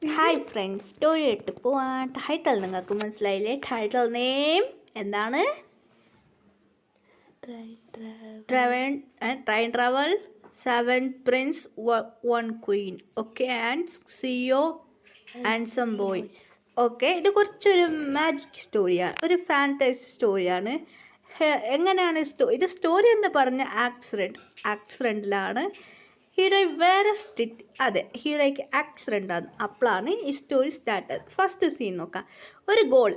Hi friends, story ഇട്ട് പോവാൻ. Title നിങ്ങൾക്ക് മനസ്സിലായില്ലേ? ടൈറ്റിൽ നെയിം എന്താണ്? Train travel 7 prince 1 queen. Okay, and CO and some boys. Okay, ഇത് കുറച്ചൊരു മാജിക് സ്റ്റോറിയാണ്, ഒരു ഫാൻറ്റസി സ്റ്റോറിയാണ്. എങ്ങനെയാണ് ഇത് സ്റ്റോറി എന്ന് പറഞ്ഞ ആക്സിഡൻറ്റിലാണ് ഹീറോ വേറെ സ്റ്റിറ്റ്. അതെ, ഹീറോയ്ക്ക് ആക്സിഡൻ്റ് ആണ്. അപ്പോഴാണ് ഈ സ്റ്റോറി സ്റ്റാർട്ട്. ഫസ്റ്റ് സീൻ നോക്കാം. ഒരു ഗേൾ,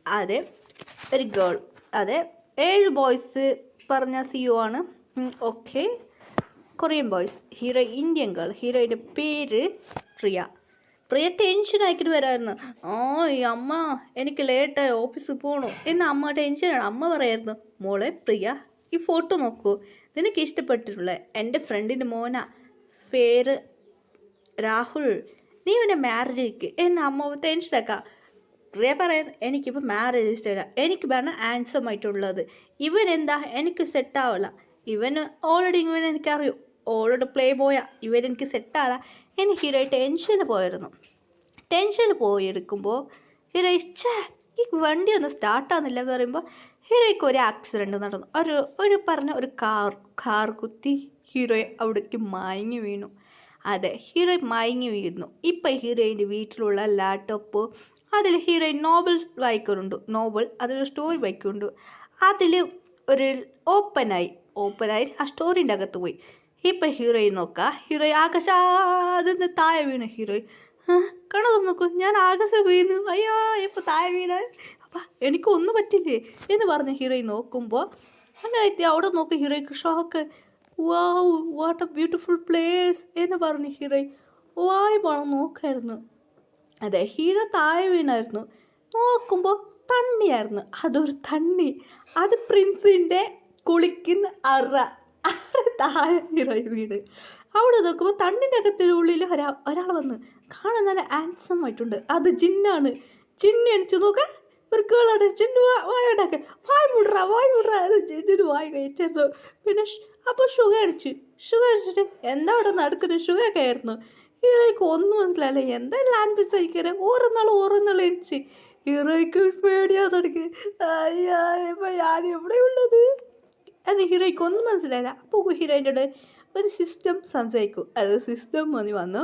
അതെ ഒരു ഗേൾ, അതെ 7 ബോയ്സ് പറഞ്ഞ സിഒ ആണ്. Okay, Korean boys. Hero Indian girl. ഹീറോയുടെ പേര് പ്രിയ. ടെൻഷനാക്കിയിട്ട് വരായിരുന്നു. ഈ അമ്മ എനിക്ക് ലേറ്റായി ഓഫീസിൽ പോകണു എന്ന് അമ്മ ടെൻഷനാണ്. അമ്മ പറയായിരുന്നു, മോളെ പ്രിയ, ഈ ഫോട്ടോ നോക്കൂ, നിനക്ക് ഇഷ്ടപ്പെട്ടിട്ടുള്ള എൻ്റെ ഫ്രണ്ടിൻ്റെ മോനാ, പേര് രാഹുൽ, നീ ഇവനെ മാരേജ് ചെയ്യിക്ക് എന്ന് അമ്മ ടെൻഷനാക്കാം. പ്രിയ പറയാൻ, എനിക്കിപ്പോൾ മാരേജ് ഇഷ്ടമില്ല, എനിക്ക് വേണം ആൻസം ആയിട്ടുള്ളത്. ഇവൻ എന്താ എനിക്ക് സെറ്റാവില്ല, ഇവന് ഓൾറെഡി ഇവൻ എനിക്കറിയും, ഓൾറെഡി പ്ലേ ബോയാ, ഇവൻ എനിക്ക് സെറ്റാവില്ല എന്ന് ഹീറോ ടെൻഷന് പോയിരിക്കുമ്പോൾ ഹീറോ ഈ വണ്ടി ഒന്നും സ്റ്റാർട്ടാകുന്നില്ല പറയുമ്പോൾ ഹീറോയ്ക്ക് ഒരു ആക്സിഡൻറ്റ് നടന്നു. ഒരു കാർ കുത്തി ഹീറോയെ അവിടേക്ക് മയങ്ങി വീണു. അതെ, ഹീറോ മയങ്ങി വീഴുന്നു. ഇപ്പം ഹീറോയിൻ്റെ വീട്ടിലുള്ള ലാപ്ടോപ്പ്, അതിൽ ഹീറോയിൻ നോവൽ വായിക്കുന്നുണ്ട്. അതിലൊരു സ്റ്റോറി വായിക്കുന്നുണ്ട്. അതിൽ ഒരു ഓപ്പനായി ആ സ്റ്റോറിൻ്റെ അകത്ത് പോയി. ഇപ്പം ഹീറോയിൻ നോക്കുക, ഹീറോയിൻ ആകാശാതിന്ന് താഴെ വീണു. ഹീറോയിൻ കണത് നോക്കൂ, ഞാൻ ആകാശം വീണു, അയ്യോ ഇപ്പോൾ താഴെ വീണ, അപ്പം എനിക്കൊന്നും പറ്റില്ലേ എന്ന് പറഞ്ഞ് ഹീറോയിൻ നോക്കുമ്പോൾ അങ്ങനെ അവിടെ നോക്കും. ഹീറോയ്ക്ക് shock. Wow, what a beautiful place എന്ന് പറഞ്ഞ് ഹീറോയിൻ വായി പോണം നോക്കായിരുന്നു. അതെ, ഹീറോ താഴെ വീണായിരുന്നു. നോക്കുമ്പോൾ തണ്ണിയായിരുന്നു. അതൊരു തണ്ണി, അത് പ്രിൻസിൻ്റെ കുളിക്കുന്ന അറ താഴെ ഹീറോയിൻ വീട്. അവിടെ നോക്കുമ്പോൾ തണ്ണിൻ്റെ അകത്തിനുള്ളിൽ ഒരാൾ വന്ന് കാണാൻ നല്ല ആൻസം ആയിട്ടുണ്ട്. അത് ജിന്നാണ്. ജിന്നി അടിച്ചു നോക്കാൻ ഒരു കേളാണ്. ജിന്നു വായുണ്ടാക്കുക, വായ് മുട്ര അത് ജിന്നിന് വായി കഴിച്ചായിരുന്നു. പിന്നെ അപ്പോൾ ഷുഗർ അടിച്ചിട്ട് എന്താ അവിടെ നടക്കുന്നത്? ഷുഗറൊക്കെ ആയിരുന്നു. ഹീറോയ്ക്ക് ഒന്നും മനസ്സിലായില്ല. എന്താ ലാൻഡ്സ് അയക്കരെ ഓരോന്നാൾ എണിച്ച് ഹീറോയ്ക്ക് പേടിയാ തുടങ്ങി. അയ്യാ, ഇപ്പം ഞാൻ എവിടെ ഉള്ളത് അത് ഹീറോയ്ക്ക് ഒന്നും മനസ്സിലായില്ല. അപ്പോൾ ഹീറോയിൻ്റെ ഒരു സിസ്റ്റം സംസാരിക്കും. അത് സിസ്റ്റം വന്നു.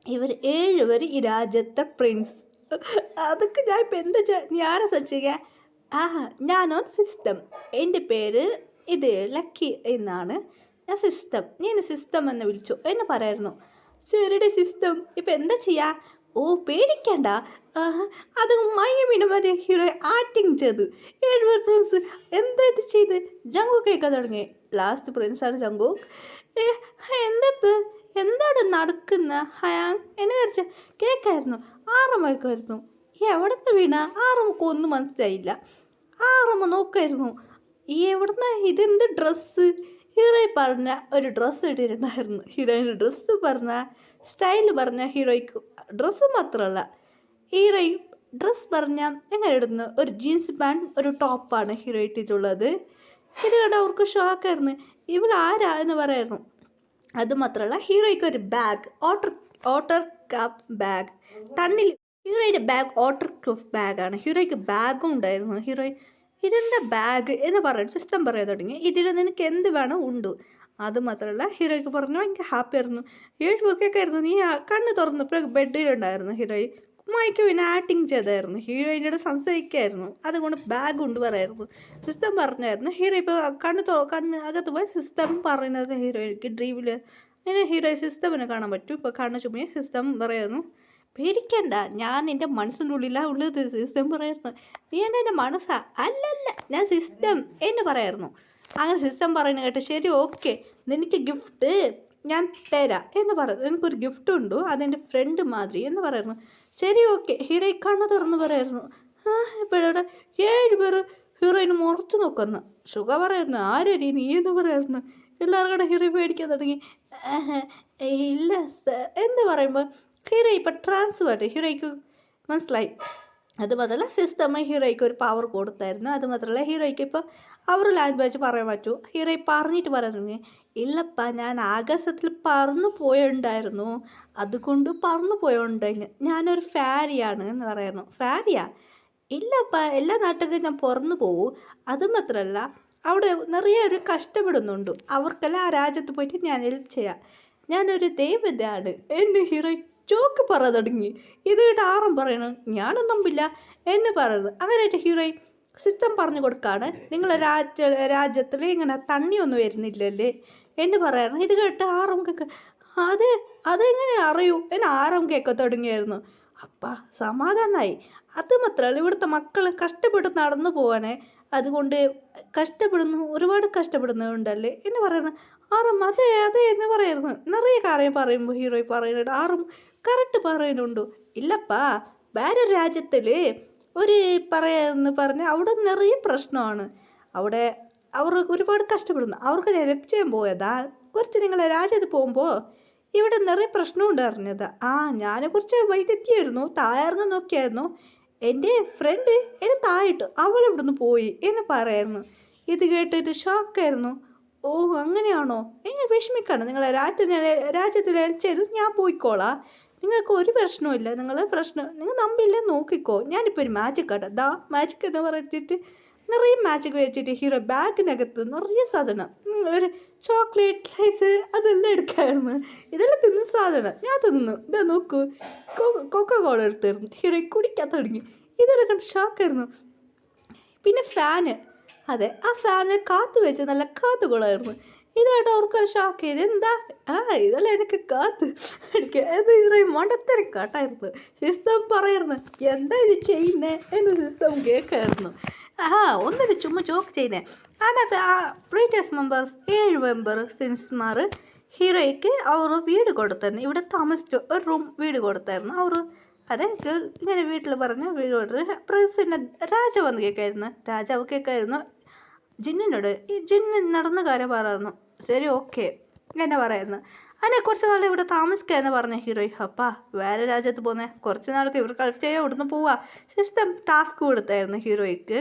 ഇവർ 7 പേര് ഈ രാജ്യത്തെ പ്രിൻസ്. അതൊക്കെ ഞാൻ ഇപ്പം എന്താ ഞാനെ സംശയിക്കാം. ഞാനോ സിസ്റ്റം, എൻ്റെ പേര് ഇത് ലക്കി എന്നാണ്, ഞാൻ സിസ്റ്റം എന്ന് വിളിച്ചു എന്ന് പറയായിരുന്നു. ശരിയുടെ സിസ്റ്റം, ഇപ്പം എന്താ ചെയ്യുക? പേടിക്കണ്ട, അത് മയങ്ങി വീണ മറ്റേ ഹീറോ ആക്ടിങ് ചെയ്തു. 7 പേർ പ്രിൻസ് എന്താ ഇത് ചെയ്ത് ജങ്കൂക്ക് കേൾക്കാൻ തുടങ്ങി. ലാസ്റ്റ് പ്രിൻസാണ് ജങ്കൂക്ക്. എന്താണ് നടക്കുന്ന ഹയാങ് എന്ന് വിചാരിച്ച കേൾക്കായിരുന്നു. ആറമ്മക്കായിരുന്നു. എവിടുന്ന് വീണ ആറമ്മക്ക് ഒന്നും മനസ്സിലായില്ല. ആറമ്മ നോക്കായിരുന്നു, എവിടുന്ന് ഇതെന്ത് ഡ്രസ്സ്? ഹീറോ പറഞ്ഞ ഒരു ഡ്രസ്സ് ഇട്ടിട്ടുണ്ടായിരുന്നു. ഹീറോയിൻ്റെ ഡ്രസ്സ് പറഞ്ഞ സ്റ്റൈല് പറഞ്ഞ ഹീറോയ്ക്ക് ഡ്രസ്സ് മാത്രമല്ല, ഹീറോ ഡ്രസ്സ് പറഞ്ഞാൽ എങ്ങനെ ഇടുന്നു? ഒരു ജീൻസ് പാൻറ്, ഒരു ടോപ്പാണ് ഹീറോ ഇട്ടിട്ടുള്ളത്. ഇത് കണ്ട അവർക്ക് ഷോക്കായിരുന്നു. ഇവളാരാ എന്ന് പറയായിരുന്നു. അതുമാത്രമല്ല, ഹീറോയ്ക്ക് ഒരു ബാഗ്, ഓട്ടർ കപ്പ് ബാഗ്, തണ്ണിൽ ഹീറോയുടെ ബാഗ് ഓട്ടർ ക്ലഫ് ബാഗാണ്. ഹീറോയ്ക്ക് ബാഗും ഉണ്ടായിരുന്നു. ഹീറോയിൻ ഇതെന്താ ബാഗ് എന്ന് പറയാൻ സിസ്റ്റം പറയാൻ തുടങ്ങി. ഇതിൽ നിനക്ക് എന്ത് വേണം ഉണ്ട്. അതുമാത്രമല്ല, ഹീറോയ്ക്ക് പറഞ്ഞു എനിക്ക് ഹാപ്പി ആയിരുന്നു. 7 പേർക്കൊക്കെ ആയിരുന്നു. നീ കണ്ണ് തുറന്നപ്പോൾ ബെഡിലുണ്ടായിരുന്നു. ഹീറോയിൻ മൈക്ക് പിന്നെ ആക്ടിങ് ചെയ്തായിരുന്നു. ഹീറോയിനോട് സംസാരിക്കായിരുന്നു. അതുകൊണ്ട് ബാഗ് കൊണ്ട് പറയായിരുന്നു. സിസ്റ്റം പറഞ്ഞായിരുന്നു. ഹീറോ ഇപ്പോൾ കണ്ണ് അകത്ത് പോയി സിസ്റ്റം പറയുന്നത് ഹീറോയ്ക്ക് ഡ്രീമിൽ അങ്ങനെ ഹീറോ സിസ്റ്റമിനെ കാണാൻ പറ്റും. ഇപ്പോൾ കണ്ണ് ചുമ്മിയ സിസ്റ്റം പറയായിരുന്നു, പേടിക്കണ്ട, ഞാൻ എൻ്റെ മനസ്സിൻ്റെ ഉള്ളത്. സിസ്റ്റം പറയായിരുന്നു, നീ എൻ്റെ മനസ്സാ? അല്ലല്ല, ഞാൻ സിസ്റ്റം എന്ന് പറയായിരുന്നു. അങ്ങനെ സിസ്റ്റം പറയുന്നത് കേട്ടോ. ശരി, ഓക്കെ, നിനക്ക് ഗിഫ്റ്റ് ഞാൻ തരാം എന്ന് പറയുന്നു. എനിക്കൊരു ഗിഫ്റ്റ് ഉണ്ട്, അതെൻ്റെ ഫ്രണ്ട് മാതിരി എന്ന് പറയുന്നു. ശരി, ഓക്കെ. ഹീറോയി കണ്ണ് തുറന്ന് പറയായിരുന്നു. ഇപ്പോഴവിടെ 7 പേര് ഹീറോയിന് മുറച്ച് നോക്കുന്നു. സുഖ പറയുന്നു, ആരടി നീ എന്ന് പറയായിരുന്നു. എല്ലാവരും കൂടെ ഹീറോ പേടിക്കാൻ തുടങ്ങി. ഇല്ല സർ എന്ന് പറയുമ്പോൾ ഹീറോ ഇപ്പം ട്രാൻസ്ഫർ ഹീറോയ്ക്ക് മനസ്സിലായി. അതുമാത്രമല്ല, സിസ്റ്റം ഹീറോയ്ക്ക് ഒരു പവർ കൊടുത്തായിരുന്നു. അതുമാത്രമല്ല, ഹീറോയ്ക്ക് ഇപ്പോൾ അവർ ലാംഗ്വേജ് പറയാൻ പറ്റൂ. ഹീറോ പറഞ്ഞിട്ട് പറയുന്നത് ഇല്ലപ്പാ, ഞാൻ ആകാശത്തിൽ പറന്നു പോയുണ്ടായിരുന്നു. അതുകൊണ്ട് പറന്നു പോയോണ്ടായിന്. ഞാനൊരു ഫാരിയാണ് എന്ന് പറയുന്നു. ഫാരിയാ? ഇല്ലപ്പാ, എല്ലാ നാട്ടിലും ഞാൻ പറന്നു പോവും. അതുമാത്രമല്ല, അവിടെ നിറയെ ഒരു കഷ്ടപ്പെടുന്നുണ്ട്. അവർക്കെല്ലാം ആ രാജ്യത്ത് പോയിട്ട് ഞാൻ ഹെൽപ്പ് ചെയ്യാം. ഞാനൊരു ദേവതയാണ് എന്ന് ഹീറോ ചോക്ക് പറയാൻ തുടങ്ങി. ഇത് കേട്ട് ആറും പറയണം ഞാനും നമ്പില്ല എന്ന് പറയുന്നത്. അങ്ങനെയായിട്ട് ഹീറോ സിസ്റ്റം പറഞ്ഞു കൊടുക്കാണ്, നിങ്ങളെ രാജ്യത്തിൽ ഇങ്ങനെ തണ്ണിയൊന്നും വരുന്നില്ലല്ലേ എന്ന് പറയണം. ഇത് കേട്ട് ആറും കേൾക്ക, അതെ അതെങ്ങനെ അറിയൂ എന്ന് ആറും കേൾക്കാൻ തുടങ്ങിയായിരുന്നു. അപ്പ സമാധാനമായി. അത് മാത്രമല്ല, ഇവിടുത്തെ മക്കൾ കഷ്ടപ്പെട്ട് നടന്നു പോവാനേ, അതുകൊണ്ട് കഷ്ടപ്പെടുന്നു, ഒരുപാട് കഷ്ടപ്പെടുന്നുണ്ടല്ലേ എന്ന് പറയുന്നത്. ആറും അതെ അതെ എന്ന് പറയുന്നു. നിറയെ കാര്യം പറയുമ്പോൾ ഹീറോ പറയുന്നുണ്ട്, ആറും കറക്റ്റ് പറയുന്നുണ്ടോ? ഇല്ലപ്പാ, വേറെ രാജ്യത്തിൽ ഒരു പറയാന്ന് പറഞ്ഞ് അവിടെ നിറയെ പ്രശ്നമാണ്. അവിടെ അവർ ഒരുപാട് കഷ്ടപ്പെടുന്നു. അവർക്ക് ഹെൽപ്പ് ചെയ്യാൻ പോയതാ. കുറച്ച് നിങ്ങളെ രാജ്യത്ത് പോകുമ്പോൾ ഇവിടെ നിറയെ പ്രശ്നമുണ്ട് അറിഞ്ഞത്. ഞാനെ കുറച്ച് വൈദ്യത്തിയായിരുന്നു, താഴെ നോക്കിയായിരുന്നു. എൻ്റെ ഫ്രണ്ട് എന്നെ താഴിട്ടു, അവൾ ഇവിടുന്ന് പോയി എന്ന് പറയായിരുന്നു. ഇത് കേട്ടിട്ട് ഷോക്കായിരുന്നു. ഓ അങ്ങനെയാണോ? എങ്ങനെ വിഷമിക്കാണ്, നിങ്ങളെ രാജ്യത്തിൽ ചെയ്ത് ഞാൻ പോയിക്കോളാം. നിങ്ങൾക്ക് ഒരു പ്രശ്നവുമില്ല. നിങ്ങൾ നമ്പില്ല നോക്കിക്കോ. ഞാനിപ്പോൾ ഒരു മാജിക് ആട്ടെ, മാജിക് എന്ന് പറഞ്ഞിട്ട് നിറയെ മാജിക് വെച്ചിട്ട് ഹീറോ ബാഗിനകത്ത് നിറയെ സാധനം, ഒരു ചോക്ലേറ്റ് ലൈസ് അതെല്ലാം എടുക്കായിരുന്നു. ഇതെല്ലാം തിന്ന സാധനം ഞാൻ തിന്നു. ഇതാ നോക്കൂ, കൊക്ക കോള എടുത്തായിരുന്നു. ഹീറോ കുടിക്കാൻ തുടങ്ങി. ഇതെല്ലാം കണ്ട് ഷോക്കായിരുന്നു. പിന്നെ ഫാന്, അതെ ആ ഫാനിൽ കാത്തു വെച്ച് നല്ല കാത്തുകൊള്ളായിരുന്നു. ഇതായിട്ട് അവർക്ക് ഷോക്ക് ചെയ്ത്, എന്താ ഇതെല്ലാം എനിക്ക് കാത്ത് അടിക്കുക എന്ന് ഇത്രയും മണ്ടത്തരം കാട്ടായിരുന്നു. സിസ്റ്റം പറയായിരുന്നു, എന്താ ഇത് ചെയ്യുന്നേ എന്ന് സിസ്റ്റം കേൾക്കായിരുന്നു. ഒന്നിന് ചുമ്മാ ചോക്ക് ചെയ്യുന്നേ. അതിനകത്ത് പ്രീവിയസ് മെമ്പേഴ്സ് 7 മെമ്പേഴ്സിന്മാർ ഹീറോയ്ക്ക് അവർ വീട് കൊടുത്തായിരുന്നു. ഇവിടെ താമസിച്ചു ഒരു റൂം വീട് കൊടുത്തായിരുന്നു അവർ. അതൊക്കെ ഇങ്ങനെ വീട്ടിൽ പറഞ്ഞ് വീട് കൊടുത്ത് പ്രസിഡന്റ് രാജാവ് വന്ന് കേൾക്കായിരുന്നു. രാജാവ് കേൾക്കായിരുന്നു ജിന്നിനോട്. ഈ ജിന്ന് നടന്ന കാര്യം പറയുന്നു. ശരി ഓക്കെ എന്നെ പറയായിരുന്നു. അതിനെ കുറച്ച് നാൾ ഇവിടെ താമസിക്കാമെന്ന് പറഞ്ഞ ഹീറോ. അപ്പാ വേറെ രാജ്യത്ത് പോകുന്നത്, കുറച്ച് നാൾക്ക് ഇവർ കളിച്ച് ചെയ്യാൻ ഇവിടുന്ന് പോവാ. സിസ്റ്റം ടാസ്ക് കൊടുത്തായിരുന്നു ഹീറോയ്ക്ക്.